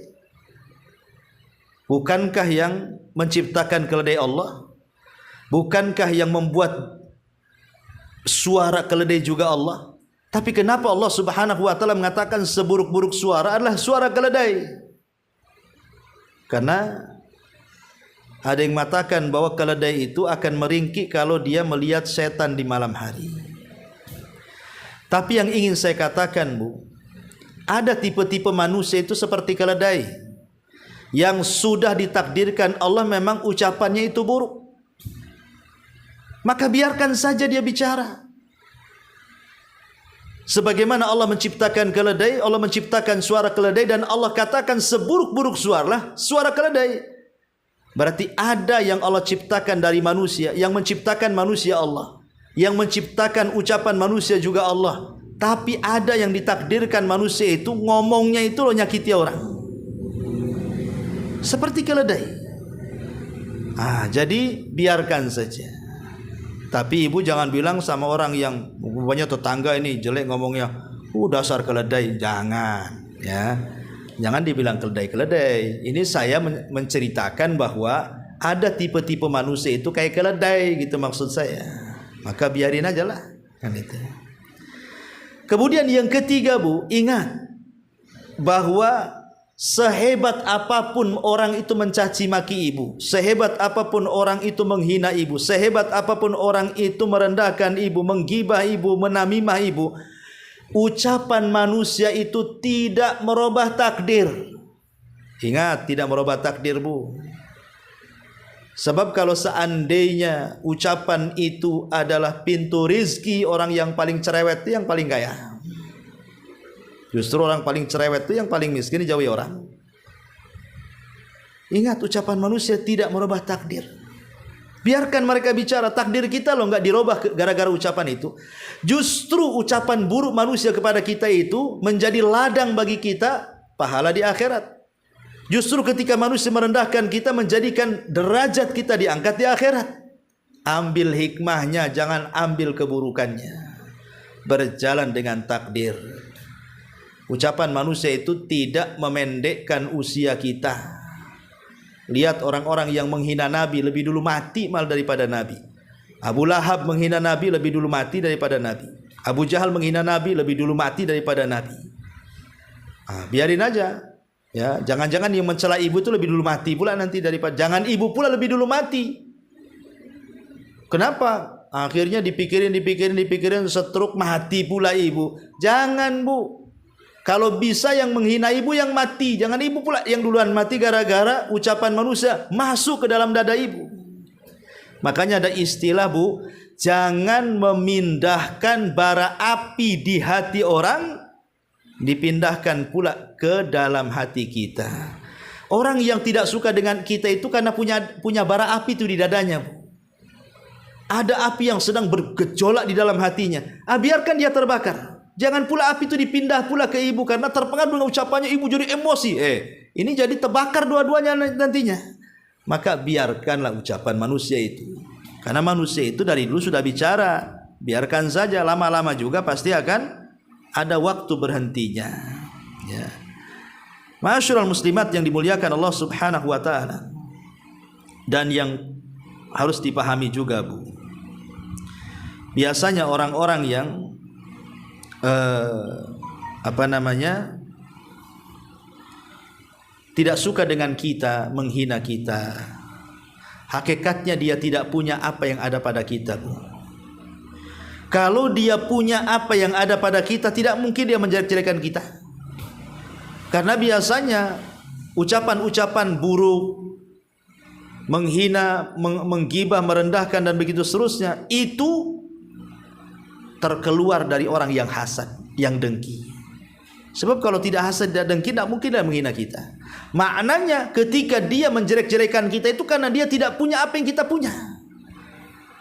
Bukankah yang menciptakan keledai Allah? Bukankah yang membuat suara keledai juga Allah? Tapi kenapa Allah Subhanahu wa taala mengatakan seburuk-buruk suara adalah suara keledai? Karena ada yang mengatakan bahwa keledai itu akan meringkik kalau dia melihat setan di malam hari. Tapi yang ingin saya katakan, Bu, ada tipe-tipe manusia itu seperti keledai yang sudah ditakdirkan Allah memang ucapannya itu buruk. Maka biarkan saja dia bicara. Sebagaimana Allah menciptakan keledai, Allah menciptakan suara keledai, dan Allah katakan seburuk-buruk suara keledai. Berarti ada yang Allah ciptakan dari manusia, yang menciptakan manusia Allah, yang menciptakan ucapan manusia juga Allah. Tapi ada yang ditakdirkan manusia itu ngomongnya itu loh nyakiti orang, seperti keledai. Jadi biarkan saja. Tapi ibu jangan bilang sama orang yang pokoknya tetangga ini jelek ngomongnya, dasar keledai. Jangan, ya. Jangan dibilang keledai-keledai. Ini saya menceritakan bahwa ada tipe-tipe manusia itu kayak keledai gitu maksud saya. Maka biarin aja lah kan itu. Kemudian yang ketiga Bu, ingat bahwa sehebat apapun orang itu mencaci maki ibu, sehebat apapun orang itu menghina ibu, sehebat apapun orang itu merendahkan ibu, menggibah ibu, menamimah ibu, ucapan manusia itu tidak merubah takdir. Ingat, tidak merubah takdir Bu. Sebab kalau seandainya ucapan itu adalah pintu rizki, orang yang paling cerewet itu yang paling kaya. Justru orang paling cerewet itu yang paling miskin dijauhi orang. Ingat, ucapan manusia tidak merubah takdir. Biarkan mereka bicara, takdir kita loh nggak dirubah gara-gara ucapan itu. Justru ucapan buruk manusia kepada kita itu menjadi ladang bagi kita pahala di akhirat. Justru ketika manusia merendahkan kita, menjadikan derajat kita diangkat di akhirat. Ambil hikmahnya, jangan ambil keburukannya. Berjalan dengan takdir. Ucapan manusia itu tidak memendekkan usia kita. Lihat orang-orang yang menghina Nabi lebih dulu mati mal daripada Nabi. Abu Lahab menghina Nabi lebih dulu mati daripada Nabi. Abu Jahal menghina Nabi lebih dulu mati daripada Nabi. Biarin aja. Ya, jangan-jangan yang mencela ibu itu lebih dulu mati pula nanti daripada, jangan ibu pula lebih dulu mati. Kenapa? Akhirnya dipikirin stroke mati pula ibu. Jangan Bu. Kalau bisa yang menghina ibu yang mati, jangan ibu pula yang duluan mati gara-gara ucapan manusia masuk ke dalam dada ibu. Makanya ada istilah Bu, jangan memindahkan bara api di hati orang, dipindahkan pula ke dalam hati kita. Orang yang tidak suka dengan kita itu karena punya bara api itu di dadanya. Ada api yang sedang bergejolak di dalam hatinya. Biarkan dia terbakar. Jangan pula api itu dipindah pula ke ibu karena terpengaruh dengan ucapannya ibu jadi emosi. Ini jadi terbakar dua-duanya nantinya. Maka biarkanlah ucapan manusia itu. Karena manusia itu dari dulu sudah bicara. Biarkan saja, lama-lama juga pasti akan ada waktu berhentinya. Ya. Ma'asyiral muslimat yang dimuliakan Allah Subhanahu wa taala. Dan yang harus dipahami juga Bu. Biasanya orang-orang yang tidak suka dengan kita, menghina kita, hakikatnya dia tidak punya apa yang ada pada kita Bu. Kalau dia punya apa yang ada pada kita, tidak mungkin dia menjelek-jelekan kita. Karena biasanya ucapan-ucapan buruk, menghina, menggibah, merendahkan dan begitu seterusnya, itu terkeluar dari orang yang hasad, yang dengki. Sebab kalau tidak hasad dan dengki, tidak mungkin dia menghina kita. Maknanya ketika dia menjelek-jelekan kita itu karena dia tidak punya apa yang kita punya.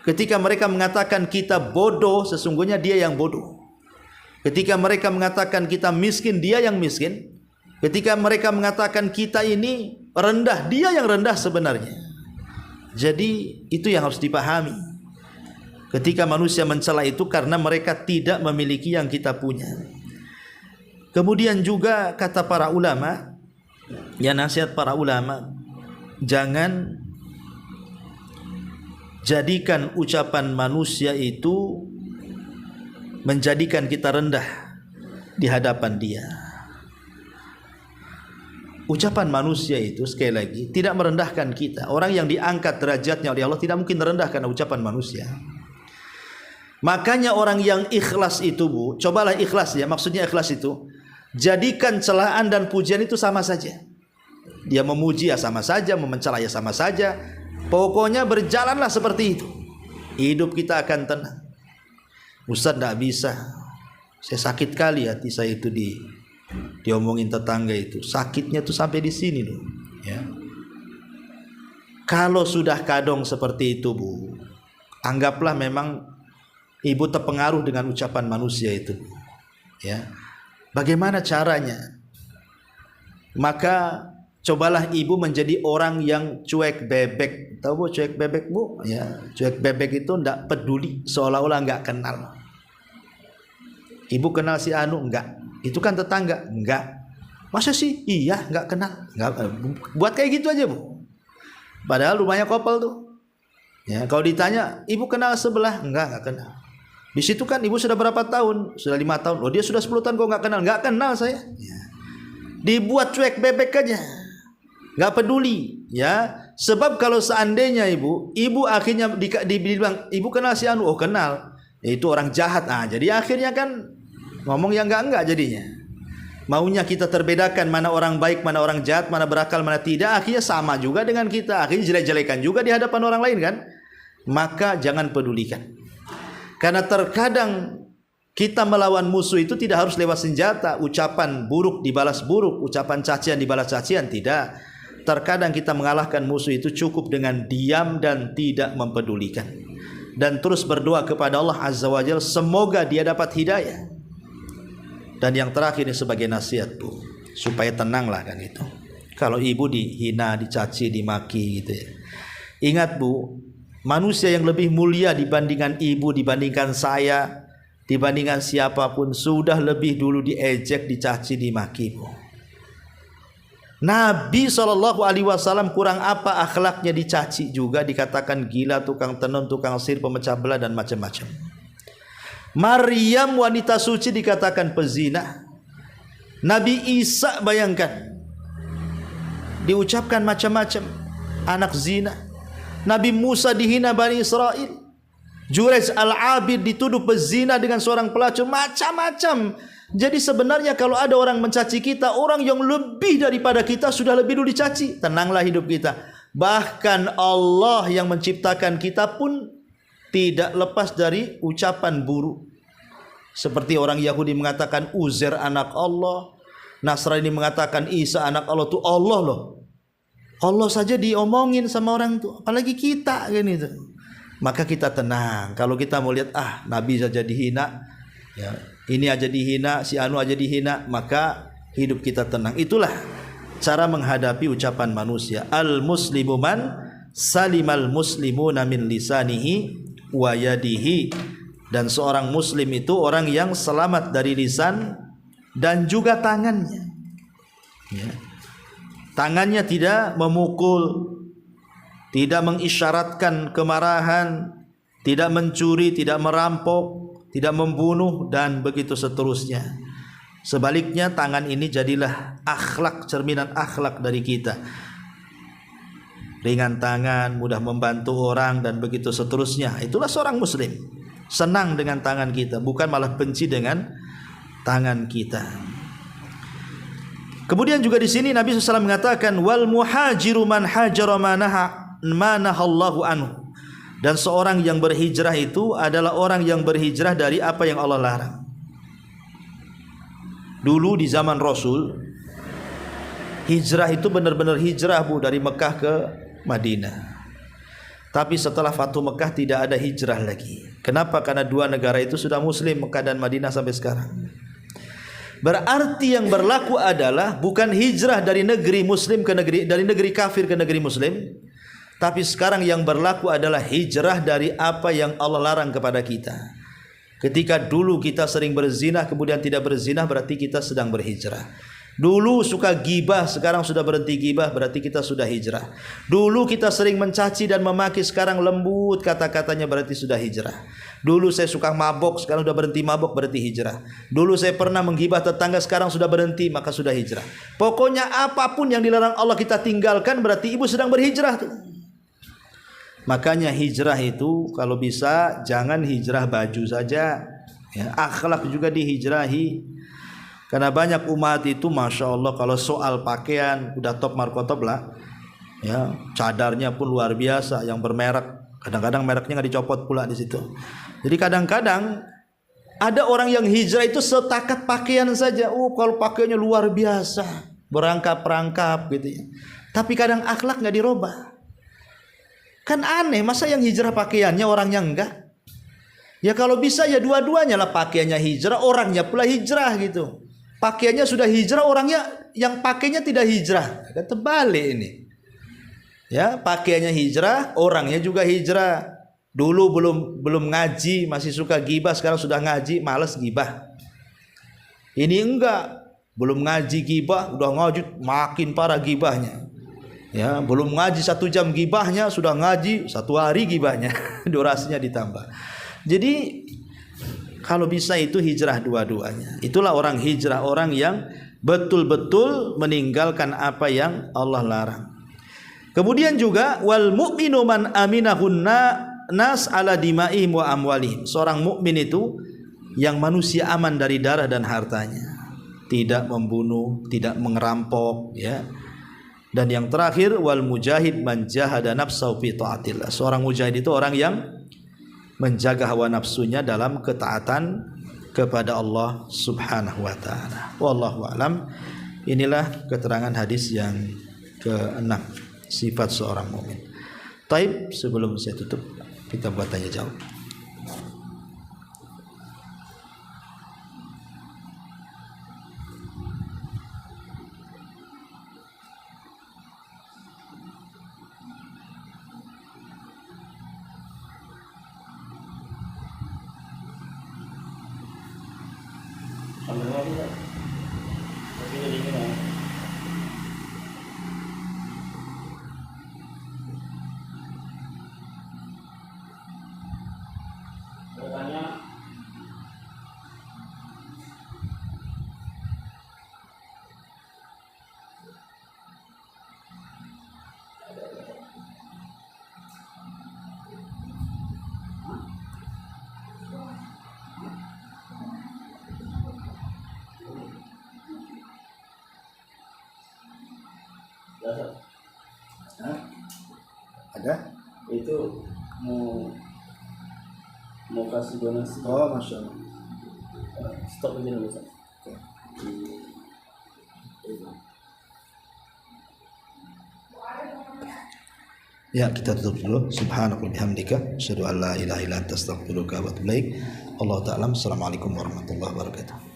Ketika mereka mengatakan kita bodoh, sesungguhnya dia yang bodoh. Ketika mereka mengatakan kita miskin, dia yang miskin. Ketika mereka mengatakan kita ini rendah, dia yang rendah sebenarnya. Jadi itu yang harus dipahami. Ketika manusia mencela itu karena mereka tidak memiliki yang kita punya. Kemudian juga kata para ulama, ya nasihat para ulama, jangan jadikan ucapan manusia itu menjadikan kita rendah di hadapan dia. Ucapan manusia itu sekali lagi tidak merendahkan kita. Orang yang diangkat derajatnya oleh Allah tidak mungkin merendahkan ucapan manusia. Makanya orang yang ikhlas itu Bu, cobalah ikhlas ya, maksudnya ikhlas itu jadikan celaan dan pujian itu sama saja. Dia memuji ya sama saja, memencela ya sama saja. Pokoknya berjalanlah seperti itu. Hidup kita akan tenang. Ustaz tidak bisa. Saya sakit kali hati saya itu diomongin tetangga itu. Sakitnya tuh sampai di sini loh. Ya. Kalau sudah kadong seperti itu Bu, anggaplah memang ibu terpengaruh dengan ucapan manusia itu. Ya. Bagaimana caranya? Maka cobalah ibu menjadi orang yang cuek bebek. Tahu Bu cuek bebek Bu? Ya, cuek bebek itu tidak peduli, seolah-olah nggak kenal. Ibu kenal si Anu? Enggak. Itu kan tetangga? Enggak. Masa sih? Iya, nggak kenal. Nggak, buat kayak gitu aja, Bu. Padahal rumahnya kopel tuh. Ya, kalau ditanya, ibu kenal sebelah? Nggak kenal. Di situ kan ibu sudah berapa tahun? Sudah 5 tahun. Oh, dia sudah 10 tahun kok nggak kenal? Nggak kenal saya. Ya. Dibuat cuek bebek aja, nggak peduli. Ya, sebab kalau seandainya ibu akhirnya dibilang ibu kenal si Anu, oh kenal, ya, itu orang jahat. Jadi akhirnya kan ngomong yang enggak jadinya. Maunya kita terbedakan mana orang baik, mana orang jahat, mana berakal, mana tidak. Akhirnya sama juga dengan kita. Akhirnya jelek-jelekan juga di hadapan orang lain kan. Maka jangan pedulikan. Karena terkadang kita melawan musuh itu tidak harus lewat senjata. Ucapan buruk dibalas buruk, ucapan cacian dibalas cacian, tidak. Terkadang kita mengalahkan musuh itu cukup dengan diam dan tidak mempedulikan. Dan terus berdoa kepada Allah Azza wa Jalla, semoga dia dapat hidayah. Dan yang terakhir ini sebagai nasihat, Bu, supaya tenanglah kan itu. Kalau ibu dihina, dicaci, dimaki gitu ya. Ingat, Bu, manusia yang lebih mulia dibandingkan ibu, dibandingkan saya, dibandingkan siapapun sudah lebih dulu diejek, dicaci, dimaki, Bu. Nabi SAW kurang apa akhlaknya, dicaci juga, dikatakan gila, tukang tenun, tukang sihir, pemecah belah dan macam-macam. Maryam wanita suci dikatakan pezina. Nabi Isa bayangkan diucapkan macam-macam, anak zina. Nabi Musa dihina Bani Israel. Jurayj al-Abid dituduh pezina dengan seorang pelacur, macam-macam. Jadi sebenarnya kalau ada orang mencaci kita, orang yang lebih daripada kita sudah lebih dulu dicaci. Tenanglah hidup kita. Bahkan Allah yang menciptakan kita pun tidak lepas dari ucapan buruk. Seperti orang Yahudi mengatakan Uzair anak Allah, Nasrani mengatakan Isa anak Allah. Tuh Allah loh. Allah saja diomongin sama orang tuh, apalagi kita kan itu. Maka kita tenang. Kalau kita mau lihat Nabi saja dihina, ya, ini aja dihina, si Anu aja dihina, maka hidup kita tenang. Itulah cara menghadapi ucapan manusia. Al-muslimu man salimal muslimuna min lisanihi wa yadihi. Dan seorang muslim itu orang yang selamat dari lisan dan juga tangannya. Ya. Tangannya tidak memukul, tidak mengisyaratkan kemarahan, tidak mencuri, tidak merampok, tidak membunuh, dan begitu seterusnya. Sebaliknya tangan ini jadilah akhlak, cerminan akhlak dari kita. Ringan tangan, mudah membantu orang, dan begitu seterusnya. Itulah seorang muslim. Senang dengan tangan kita, bukan malah benci dengan tangan kita. Kemudian juga di sini Nabi SAW mengatakan wal muhajiru man hajara ma nahallahu anhu. Dan seorang yang berhijrah itu adalah orang yang berhijrah dari apa yang Allah larang. Dulu di zaman Rasul, hijrah itu benar-benar hijrah, Bu, dari Mekah ke Madinah. Tapi setelah Fatu Mekah tidak ada hijrah lagi. Kenapa? Karena dua negara itu sudah muslim, Mekah dan Madinah sampai sekarang. Berarti yang berlaku adalah bukan hijrah dari negeri muslim ke negeri, dari negeri kafir ke negeri muslim. Tapi sekarang yang berlaku adalah hijrah dari apa yang Allah larang kepada kita. Ketika dulu kita sering berzina, kemudian tidak berzina, berarti kita sedang berhijrah. Dulu suka gibah, sekarang sudah berhenti gibah, berarti kita sudah hijrah. Dulu kita sering mencaci dan memaki, sekarang lembut kata-katanya, berarti sudah hijrah. Dulu saya suka mabok, sekarang sudah berhenti mabok, berarti hijrah. Dulu saya pernah menggibah tetangga, sekarang sudah berhenti, maka sudah hijrah. Pokoknya apapun yang dilarang Allah kita tinggalkan, berarti ibu sedang berhijrah tuh. Makanya hijrah itu kalau bisa jangan hijrah baju saja, ya, akhlak juga dihijrahi. Karena banyak umat itu Masya Allah kalau soal pakaian udah top markotop lah, ya, cadarnya pun luar biasa yang bermerek, kadang-kadang mereknya nggak dicopot pula di situ. Jadi kadang-kadang ada orang yang hijrah itu setakat pakaian saja, kalau pakaiannya luar biasa, berangkap-rangkap gitu ya. Tapi kadang akhlak nggak dirubah. Kan aneh, masa yang hijrah pakaiannya orangnya enggak? Ya kalau bisa ya dua-duanya lah, pakaiannya hijrah, orangnya pula hijrah gitu. Pakaiannya sudah hijrah, orangnya yang pakainya tidak hijrah. Kan terbalik ini. Ya, pakaiannya hijrah, orangnya juga hijrah. Dulu belum ngaji, masih suka gibah, sekarang sudah ngaji, malas gibah. Ini enggak. Belum ngaji gibah, udah ngaji makin parah gibahnya. Ya, belum ngaji 1 jam gibahnya, sudah ngaji 1 hari gibahnya. Durasinya ditambah. Jadi kalau bisa itu hijrah dua-duanya. Itulah orang hijrah, orang yang betul-betul meninggalkan apa yang Allah larang. Kemudian juga wal mu'minu man aminahun nas ala dima'ihim wa amwalihim. Seorang mukmin itu yang manusia aman dari darah dan hartanya, tidak membunuh, tidak merampok, ya. Dan yang terakhir wal mujahid man jahada nafsahu fi taatillah. Seorang mujahid itu orang yang menjaga hawa nafsunya dalam ketaatan kepada Allah Subhanahu wa taala. Wallahu alam. Inilah keterangan hadis yang ke-6, sifat seorang mukmin. Taib, sebelum saya tutup kita buat tanya jawab. Ada?
Itu mau kasih donasi.
Oh, masya Allah.
Stop aja dulu, Ustaz.
Ya, kita tutup dulu. Subhanallah bihamdika, asyhadu an la ilaha illa anta, astaghfiruka wa atubu ilaik. Allah ta'ala. Assalamualaikum warahmatullahi wabarakatuh.